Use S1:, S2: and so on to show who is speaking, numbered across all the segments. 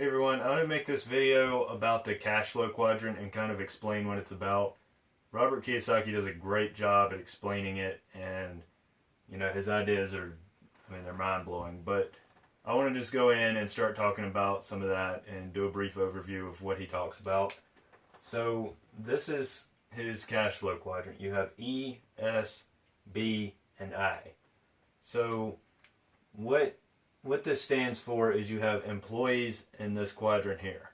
S1: Hey everyone, I'm going to make this video about the cash flow quadrant and kind of explain what it's about. Robert Kiyosaki does a great job at explaining it, and his ideas are, they're mind-blowing, but I want to just go in and start talking about some of that and do a brief overview of what he talks about. So this is his cash flow quadrant. You have E, S, B, and I. So what this stands for is you have employees in this quadrant here.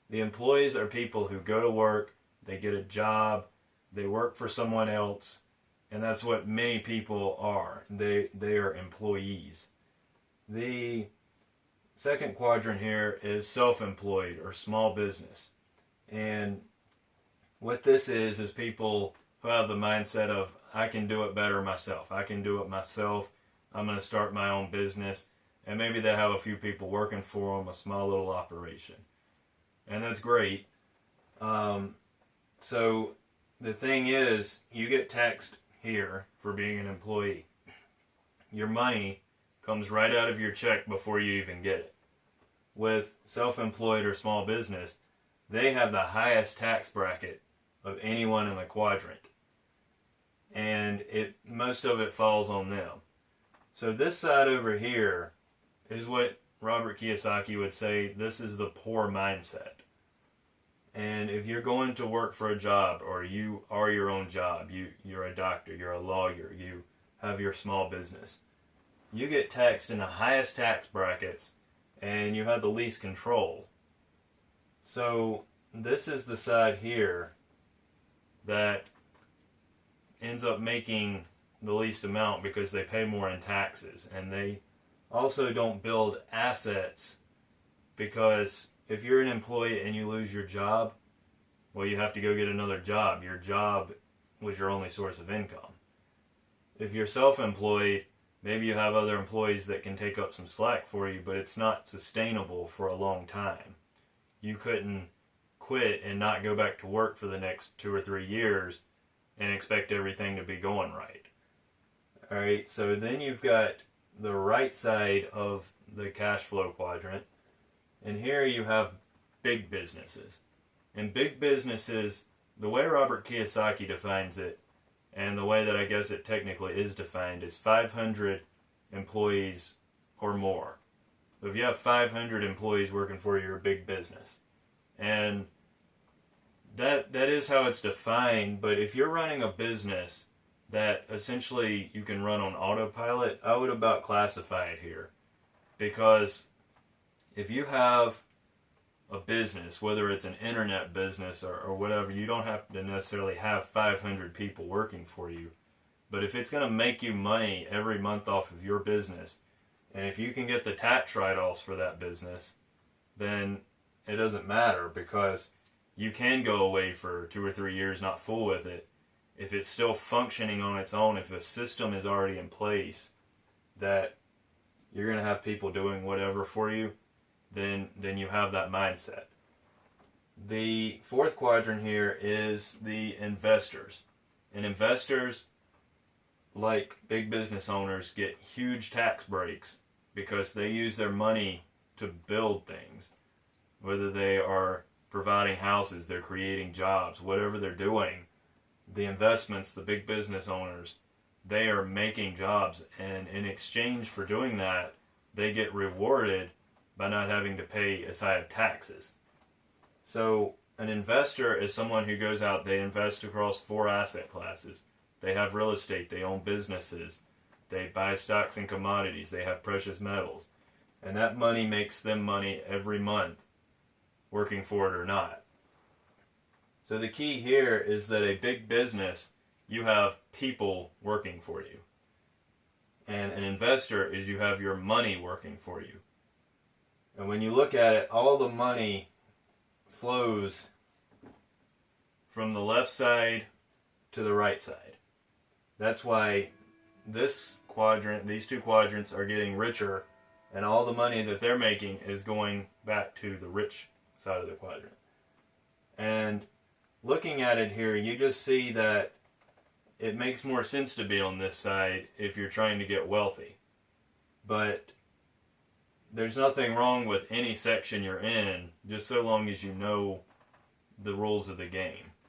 S1: The employees are people who go to work, they get a job, they work for someone else, and that's what many people are. They are employees. The second quadrant here is self-employed or small business. And what this is people who have the mindset of, I can do it better myself. I can do it myself. I'm going to start my own business. And maybe they have a few people working for them, a small little operation. And that's great. So the thing is, you get taxed here for being an employee. Your money comes right out of your check before you even get it. With self-employed or small business, they have the highest tax bracket of anyone in the quadrant. And most of it falls on them. So this side over here is what Robert Kiyosaki would say, this is the poor mindset. And if you're going to work for a job, or you are your own job, you're a doctor, you're a lawyer, you have your small business, you get taxed in the highest tax brackets and you have the least control. So this is the side here that ends up making the least amount because they pay more in taxes, and they also don't build assets, because if you're an employee and you lose your job, well, you have to go get another job. Your job was your only source of income. If you're self-employed, maybe you have other employees that can take up some slack for you, but it's not sustainable for a long time. You couldn't quit and not go back to work for the next 2 or 3 years and expect everything to be going right. Alright, so then you've got the right side of the cash flow quadrant, and here you have big businesses. And big businesses, the way Robert Kiyosaki defines it, and the way that I guess it technically is defined, is 500 employees or more. So if you have 500 employees working for you, you're a big business. And that is how it's defined. But if you're running a business that essentially you can run on autopilot, I would about classify it here. Because if you have a business, whether it's an internet business or whatever, you don't have to necessarily have 500 people working for you. But if it's going to make you money every month off of your business, and if you can get the tax write-offs for that business, then it doesn't matter, because you can go away for 2 or 3 years not fool with it. If it's still functioning on its own, if a system is already in place that you're going to have people doing whatever for you, then you have that mindset. The fourth quadrant here is the investors. And investors, like big business owners, get huge tax breaks because they use their money to build things. Whether they are providing houses, they're creating jobs, whatever they're doing, the investments, the big business owners, they are making jobs, and in exchange for doing that, they get rewarded by not having to pay as high of taxes. So an investor is someone who goes out, they invest across 4 asset classes. They have real estate, they own businesses, they buy stocks and commodities, they have precious metals. And that money makes them money every month, working for it or not. So the key here is that a big business, you have people working for you. And an investor is you have your money working for you. And when you look at it, all the money flows from the left side to the right side. That's why this quadrant, these 2 quadrants are getting richer, and all the money that they're making is going back to the rich side of the quadrant. And looking at it here, you just see that it makes more sense to be on this side if you're trying to get wealthy. But there's nothing wrong with any section you're in, just so long as you know the rules of the game.